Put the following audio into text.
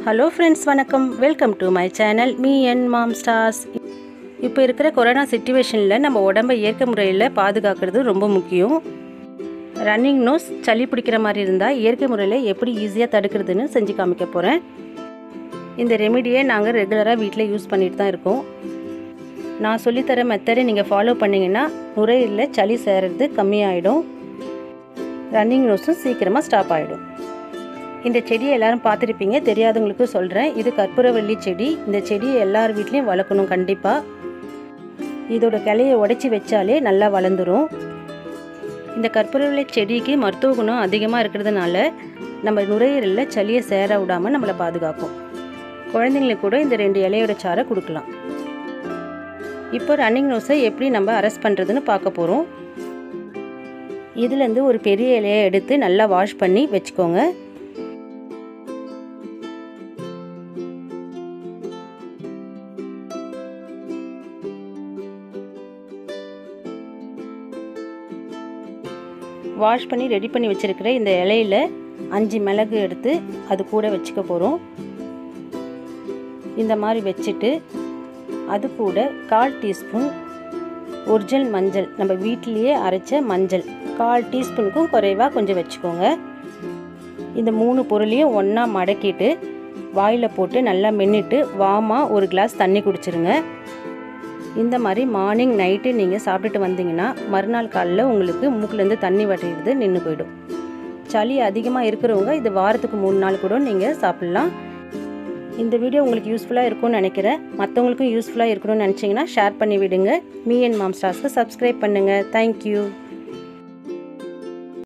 Hello friends, வணக்கம். Welcome to my channel Me&Mom stars. இப்போ இருக்கிற கொரோனா சிச்சுவேஷனில் நம்ம உடம்பை இயற்கை முறையில் பாதுகாக்கிறது ரொம்ப முக்கியம். ரன்னிங் நோஸ், சளி பிடிக்கிற மாதிரி இருந்தால் இயற்கை முறையில் எப்படி ஈஸியாக தடுக்கிறதுன்னு செஞ்சு காமிக்க போகிறேன். இந்த ரெமிடியை நாங்கள் ரெகுலராக வீட்டில் யூஸ் பண்ணிட்டு தான் இருக்கோம். நான் சொல்லித்தர மெத்தடை நீங்கள் ஃபாலோ பண்ணிங்கன்னா நுரையீரலில் சளி சேருறது கம்மியாயிடும். ரன்னிங் நோஸும் சீக்கிரமாக ஸ்டாப் ஆகிடும். இந்த செடியை எல்லாரும் பார்த்துருப்பீங்க, தெரியாதவங்களுக்கு சொல்கிறேன். இது கற்பூரவள்ளி செடி. இந்த செடியை எல்லார் வீட்லேயும் வளர்க்கணும் கண்டிப்பாக. இதோட கிளையை உடைச்சி வச்சாலே நல்லா வளர்ந்துடும். இந்த கற்பூரவள்ளி செடிக்கு மருத்துவ குணம் அதிகமாக இருக்கிறதுனால நம்ம நுரையீரலில் சளியை சேர விடாமல் நம்மளை பாதுகாக்கும். குழந்தைங்களுக்கு கூட இந்த 2 இலையோட சாறை கொடுக்கலாம். இப்போ ரன்னிங் நோஸை எப்படி நம்ம அரெஸ்ட் பண்ணுறதுன்னு பார்க்க போகிறோம். இதுலேருந்து ஒரு பெரிய இலையை எடுத்து நல்லா வாஷ் பண்ணி வச்சுக்கோங்க. வாஷ் பண்ணி ரெடி பண்ணி வச்சுருக்கிற இந்த இலையில் 5 மிளகு எடுத்து அது கூட வச்சுக்க போகிறோம். இந்த மாதிரி வச்சுட்டு அது கூட 1/4 டீஸ்பூன் ஒரிஜினல் மஞ்சள், நம்ம வீட்டிலேயே அரைச்ச மஞ்சள் 1/4 டீஸ்பூனுக்கும் குறைவாக கொஞ்சம் வச்சுக்கோங்க. இந்த 3 பொருளையும் ஒன்றா மடக்கிட்டு வாயில் போட்டு நல்லா மென்னிட்டு வாமாக ஒரு கிளாஸ் தண்ணி குடிச்சிருங்க. இந்த மாதிரி மார்னிங் நைட்டு நீங்கள் சாப்பிட்டுட்டு வந்தீங்கன்னா மறுநாள் காலையில் உங்களுக்கு மூக்கிலேருந்து தண்ணி வடிகிறது நின்று போயிடும். சளி அதிகமாக இருக்கிறவங்க இது வாரத்துக்கு 3 நாள் கூட நீங்கள் சாப்பிட்லாம். இந்த வீடியோ உங்களுக்கு யூஸ்ஃபுல்லாக இருக்கும்னு நினைக்கிறேன். மற்றவங்களுக்கும் யூஸ்ஃபுல்லாக இருக்கணும்னு நினச்சிங்கன்னா ஷேர் பண்ணி விடுங்க. Me&Mom ஸ்டார்ஸ்க்கு சப்ஸ்கிரைப் பண்ணுங்கள். தேங்க்யூ.